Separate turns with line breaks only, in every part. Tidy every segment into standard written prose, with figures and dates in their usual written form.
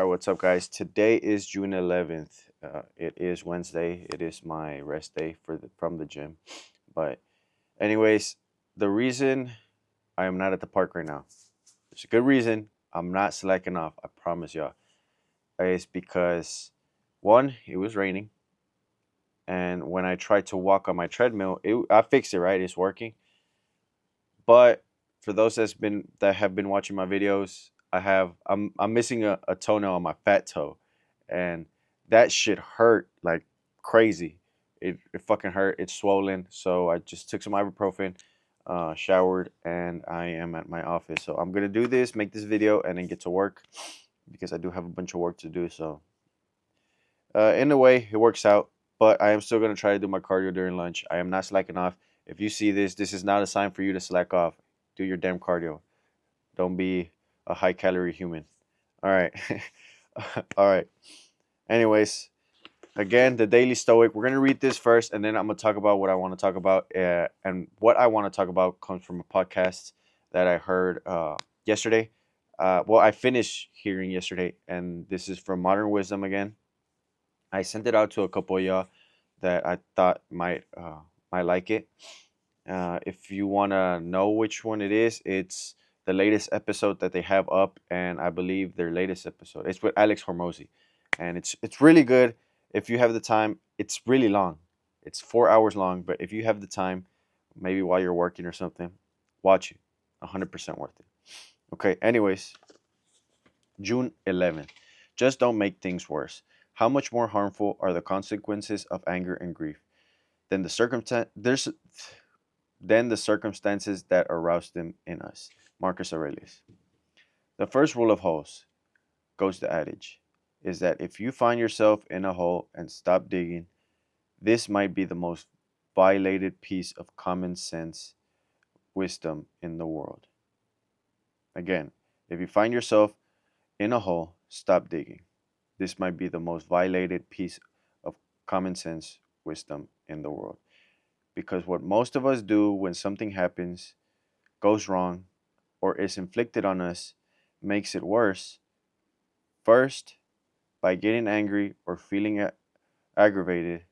All right, what's up, guys? Today is June 11th. It is Wednesday. It is my rest day from the gym. But, anyways, the reason I am not at the park right now, there's a good reason. I'm not slacking off. I promise y'all. It's because one, it was raining, and when I tried to walk on my treadmill, I fixed it. Right, it's working. But for those that have been watching my videos, I'm missing a toenail on my fat toe, and that shit hurt like crazy. It fucking hurt. It's swollen. So I just took some ibuprofen, showered, and I am at my office. So I'm gonna do this, make this video, and then get to work because I do have a bunch of work to do. So in a way, it works out. But I am still gonna try to do my cardio during lunch. I am not slacking off. If you see this, this is not a sign for you to slack off. Do your damn cardio. Don't be a high calorie human. All right. All right. Anyways, again, the Daily Stoic. We're going to read this first, and then I'm going to talk about what I want to talk about. And what I want to talk about comes from a podcast that I heard yesterday. Well, I finished hearing yesterday, and this is from Modern Wisdom again. I sent it out to a couple of y'all that I thought might like it. If you want to know which one it is, it's the latest episode that they have up, and I believe their latest episode. It's with Alex Hormozy, and it's really good. If you have the time, it's really long. It's 4 hours long, but if you have the time, maybe while you're working or something, watch it. 100% worth it. Okay. Anyways, June 11th. Just don't make things worse. How much more harmful are the consequences of anger and grief than the circumstances that aroused them in us? Marcus Aurelius. The first rule of holes, goes the adage, is that if you find yourself in a hole and stop digging, this might be the most violated piece of common sense wisdom in the world. Again, if you find yourself in a hole, stop digging. This might be the most violated piece of common sense wisdom in the world. Because what most of us do when something happens, goes wrong, or is inflicted on us makes it worse. First, by getting angry or feeling aggravated,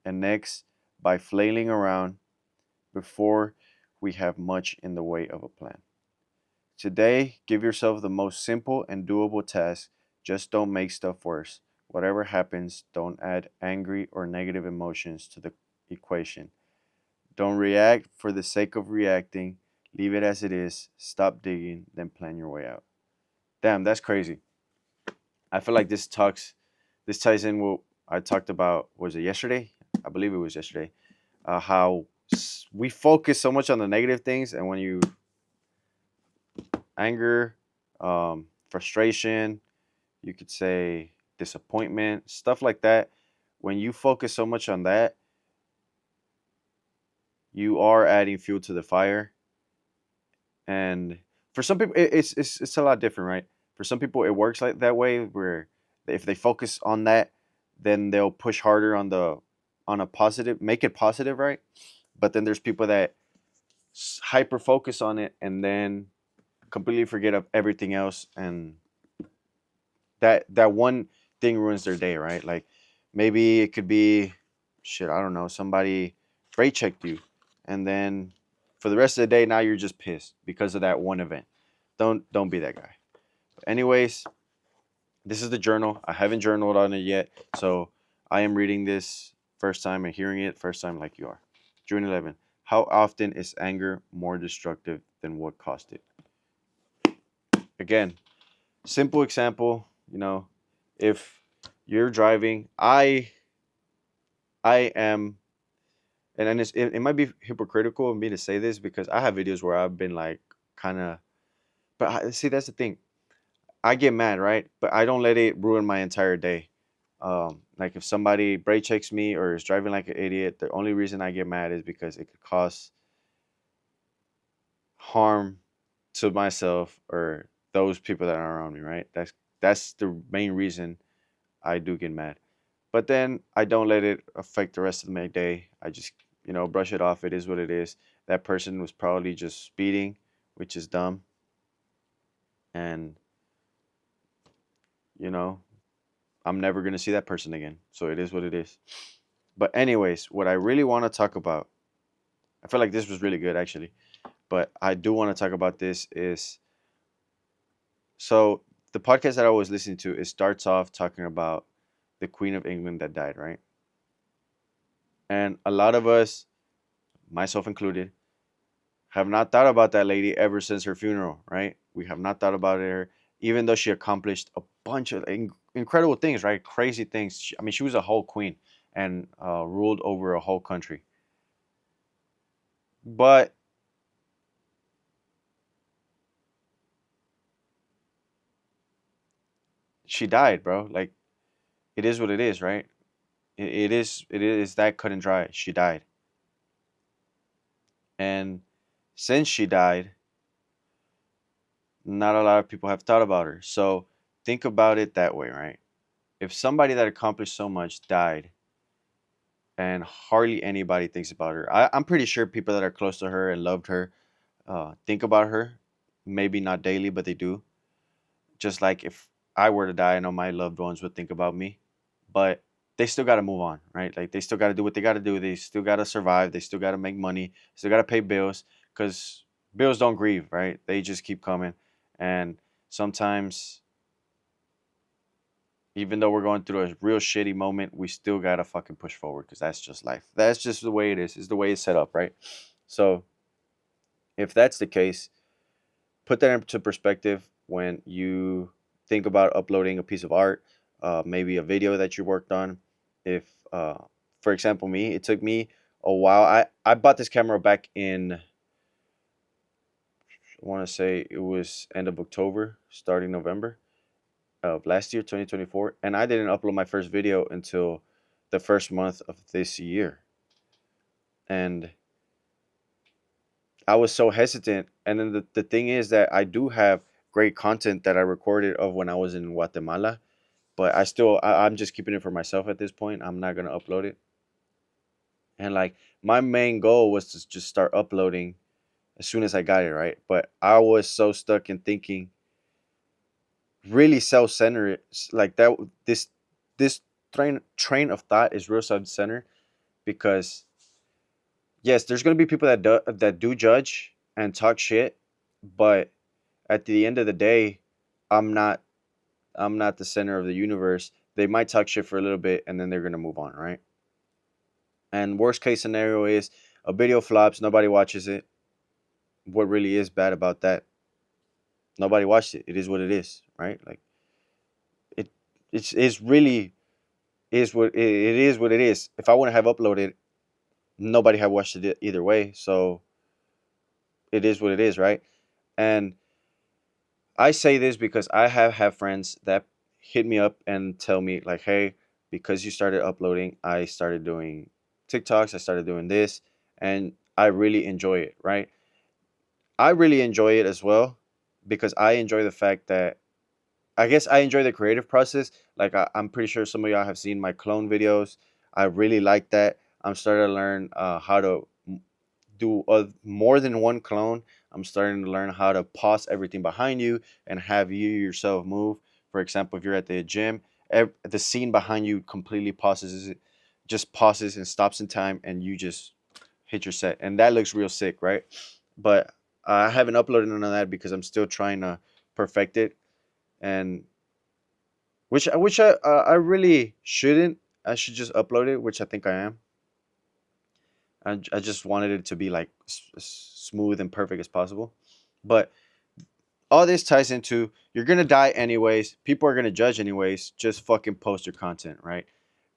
and next, by flailing around before we have much in the way of a plan. Today, give yourself the most simple and doable task. Just don't make stuff worse. Whatever happens, don't add angry or negative emotions to the equation. Don't react for the sake of reacting. Leave it as it is. Stop digging, then plan your way out. Damn, that's crazy. I feel like this ties in what I talked about. Was it yesterday? I believe it was yesterday. How we focus so much on the negative things, and when you anger, frustration, you could say disappointment, stuff like that. When you focus so much on that, you are adding fuel to the fire. And for some people, it's a lot different, right? For some people, it works like that way, where if they focus on that, then they'll push harder on a positive, make it positive, right? But then there's people that hyper focus on it and then completely forget of everything else, and that one thing ruins their day, right? Like maybe it could be shit, I don't know, somebody rate checked you, and then for the rest of the day now you're just pissed because of that one event. Don't be that guy. But anyways, this is the journal. I haven't journaled on it yet, so I am reading this first time and hearing it first time like you are. June 11th. How often is anger more destructive than what caused it? Again, simple example, if you're driving, I am, and it might be hypocritical of me to say this because I have videos where I've been like kind of, but see, that's the thing. I get mad, right? But I don't let it ruin my entire day. Like if somebody brake checks me or is driving like an idiot, the only reason I get mad is because it could cause harm to myself or those people that are around me, right? That's the main reason I do get mad. But then I don't let it affect the rest of my day. I just, brush it off. It is what it is. That person was probably just speeding, which is dumb. And you know, I'm never gonna see that person again. So it is what it is. But anyways, what I really want to talk about, I feel like this was really good actually, but I do want to talk about this is so the podcast that I was listening to, it starts off talking about the Queen of England that died, right? And a lot of us, myself included, have not thought about that lady ever since her funeral, right? We have not thought about her, even though she accomplished a bunch of incredible things, right? Crazy things. I mean, she was a whole queen and ruled over a whole country. But she died, bro. Like, it is what it is, right? It is that cut and dry. She died. And since she died, not a lot of people have thought about her. So think about it that way, right? If somebody that accomplished so much died and hardly anybody thinks about her, I'm pretty sure people that are close to her and loved her think about her. Maybe not daily, but they do. Just like if I were to die, I know my loved ones would think about me. But they still got to move on, right? Like they still got to do what they got to do. They still got to survive. They still got to make money. Still got to pay bills because bills don't grieve, right? They just keep coming. And sometimes, even though we're going through a real shitty moment, we still got to fucking push forward because that's just life. That's just the way it is the way it's set up, right? So if that's the case, put that into perspective when you think about uploading a piece of art, maybe a video that you worked on. If, for example, me, it took me a while. I bought this camera back in, I want to say it was end of October, starting November of last year, 2024. And I didn't upload my first video until the first month of this year. And I was so hesitant. And then the thing is that I do have great content that I recorded of when I was in Guatemala, but I'm just keeping it for myself at this point. I'm not gonna upload it. And like my main goal was to just start uploading as soon as I got it right. But I was so stuck in thinking really self-centered, like that. This train of thought is real self-centered because yes, there's gonna be people that do judge and talk shit, but at the end of the day, I'm not I'm not the center of the universe. They might talk shit for a little bit and then they're gonna move on, right? And worst case scenario is a video flops, nobody watches it. What really is bad about that? Nobody watched it. It is what it is, right? Like it it's really is what it is what it is. If I wouldn't have uploaded, nobody had watched it either way. So it is what it is, right? And I say this because I have had friends that hit me up and tell me like, "Hey, because you started uploading, I started doing TikToks, I started doing this, and I really enjoy it." Right? I really enjoy it as well because I enjoy the fact that I guess I enjoy the creative process. Like I'm pretty sure some of y'all have seen my clone videos. I really like that. I'm starting to learn how to do more than one clone. I'm starting to learn how to pause everything behind you and have you yourself move. For example, if you're at the gym, the scene behind you completely pauses, just pauses and stops in time, and you just hit your set, and that looks real sick, right? But I haven't uploaded none of that because I'm still trying to perfect it, and which I really shouldn't. I should just upload it, which I think I am. I just wanted it to be like as smooth and perfect as possible. But all this ties into you're gonna die anyways. People are gonna judge anyways. Just fucking post your content, right?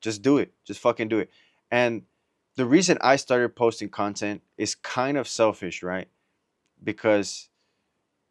Just do it. Just fucking do it. And the reason I started posting content is kind of selfish, right? Because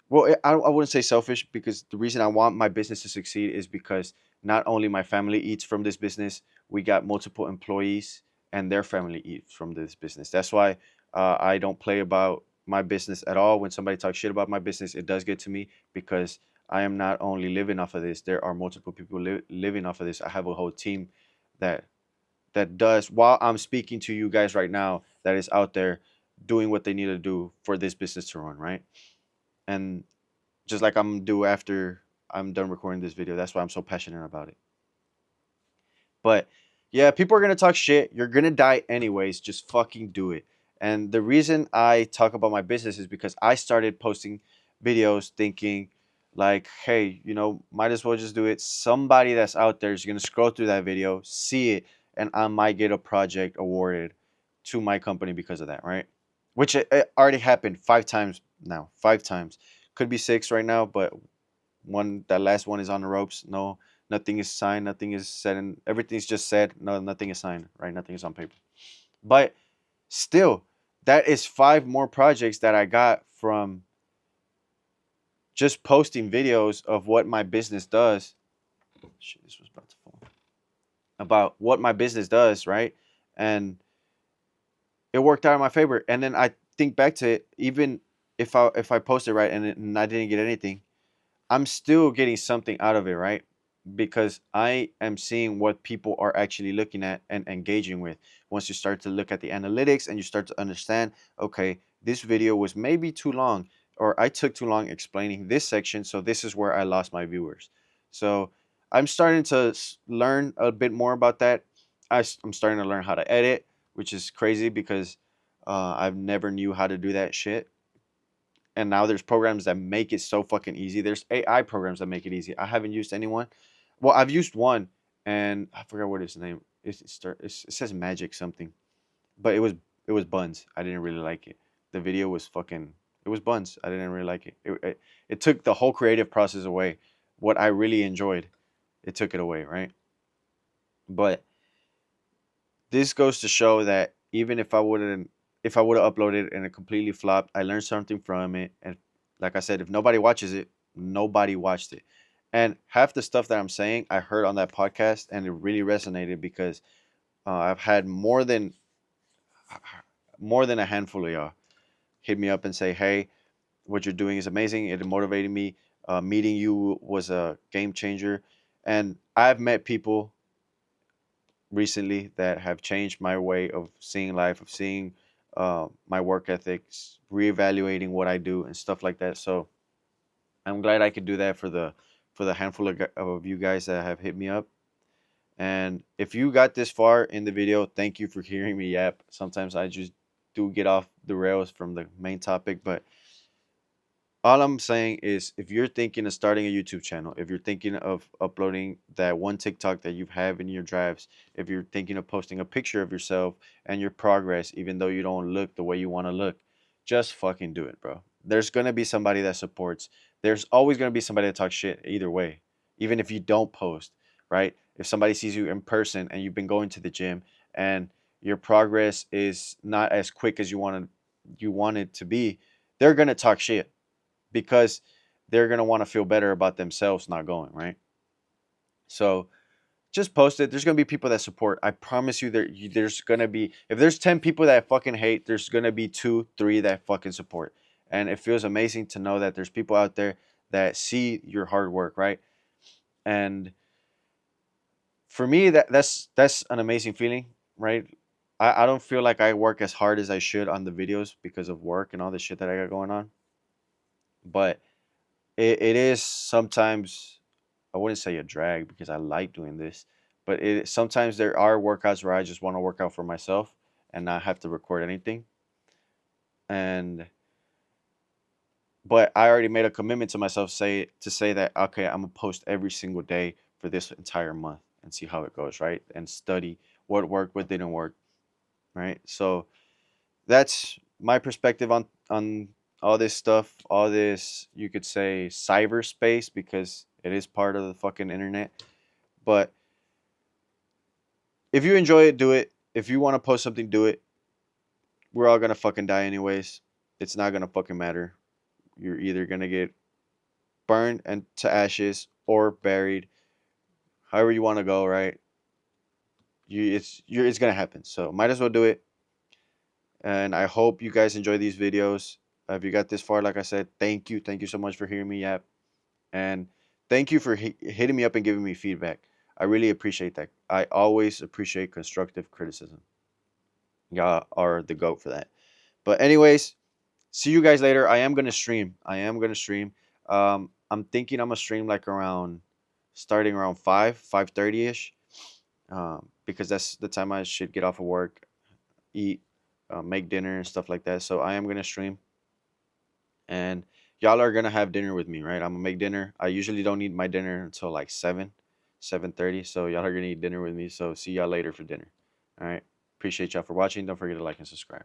well, I wouldn't say selfish because the reason I want my business to succeed is because not only my family eats from this business, we got multiple employees and their family eats from this business. That's why I don't play about my business at all. When somebody talks shit about my business, it does get to me because I am not only living off of this. There are multiple people living off of this. I have a whole team that does while I'm speaking to you guys right now that is out there doing what they need to do for this business to run, right? And just like I'm gonna do after. I'm done recording this video. That's why I'm so passionate about it. But yeah, people are gonna talk shit. You're gonna die anyways. Just fucking do it. And the reason I talk about my business is because I started posting videos thinking like, hey, might as well just do it. Somebody that's out there is gonna scroll through that video, see it, and I might get a project awarded to my company because of that, right? Which it already happened 5 times now. 5 times. Could be six right now, but that last one is on the ropes. No, nothing is signed, nothing is said, and everything's just said. No, nothing is signed, right? Nothing is on paper. But still, that is 5 more projects that I got from just posting videos of what my business does. Shit, this was about to fall. About what my business does, right? And it worked out in my favor. And then I think back to it, even if I posted right and I didn't get anything, I'm still getting something out of it, right? Because I am seeing what people are actually looking at and engaging with. Once you start to look at the analytics and you start to understand, okay, this video was maybe too long, or I took too long explaining this section, so this is where I lost my viewers. So I'm starting to learn a bit more about that. I'm starting to learn how to edit, which is crazy because I've never knew how to do that shit, and now there's programs that make it so fucking easy. There's AI programs that make it easy. I haven't used anyone. Well, I've used one, and I forgot what its name. It says Magic something, but it was Buns. I didn't really like it. The video was fucking. It was Buns. I didn't really like it. It took the whole creative process away. What I really enjoyed, it took it away, right? But this goes to show that even if I would have uploaded and it completely flopped, I learned something from it. And like I said, if nobody watches it, nobody watched it. And half the stuff that I'm saying, I heard on that podcast, and it really resonated because I've had more than a handful of y'all hit me up and say, "Hey, what you're doing is amazing. It motivated me. Meeting you was a game changer." And I've met people recently that have changed my way of seeing life, of seeing my work ethics, reevaluating what I do and stuff like that. So I'm glad I could do that for the handful of you guys that have hit me up. And if you got this far in the video, thank you for hearing me yap. Sometimes I just do get off the rails from the main topic, but all I'm saying is if you're thinking of starting a YouTube channel, if you're thinking of uploading that one TikTok that you have in your drafts, if you're thinking of posting a picture of yourself and your progress, even though you don't look the way you want to look, just fucking do it, bro. There's going to be somebody that supports. There's always going to be somebody that talks shit either way, even if you don't post, right? If somebody sees you in person and you've been going to the gym and your progress is not as quick as you want it to be, they're going to talk shit because they're going to want to feel better about themselves not going, right? So just post it. There's going to be people that support. I promise you, there's going to be, if there's 10 people that fucking hate, there's going to be 2, 3 that fucking support. And it feels amazing to know that there's people out there that see your hard work, right? And for me, that's an amazing feeling, right? I don't feel like I work as hard as I should on the videos because of work and all the shit that I got going on. But it is sometimes, I wouldn't say a drag because I like doing this, but sometimes there are workouts where I just want to work out for myself and not have to record anything. And but I already made a commitment to myself to say that okay, I'm gonna post every single day for this entire month and see how it goes, right? And study what worked, what didn't work, right? So that's my perspective on all this stuff, all this you could say cyberspace because it is part of the fucking internet. But if you enjoy it, do it. If you want to post something, do it. We're all gonna fucking die anyways. It's not gonna fucking matter. You're either gonna get burned and to ashes or buried. However you want to go, right? It's gonna happen. So might as well do it. And I hope you guys enjoy these videos. If you got this far, like I said, thank you so much for hearing me yap, and thank you for hitting me up and giving me feedback. I really appreciate that. I always appreciate constructive criticism. Y'all are the goat for that. But anyways, see you guys later. I am gonna stream. I'm thinking I'm gonna stream like around starting around 5:30 ish, because that's the time I should get off of work, eat, make dinner and stuff like that. So I am gonna stream, and y'all are gonna have dinner with me, right? I'm gonna make dinner. I usually don't eat my dinner until like 7:30. So y'all are gonna eat dinner with me. So see y'all later for dinner. All right. Appreciate y'all for watching. Don't forget to like and subscribe.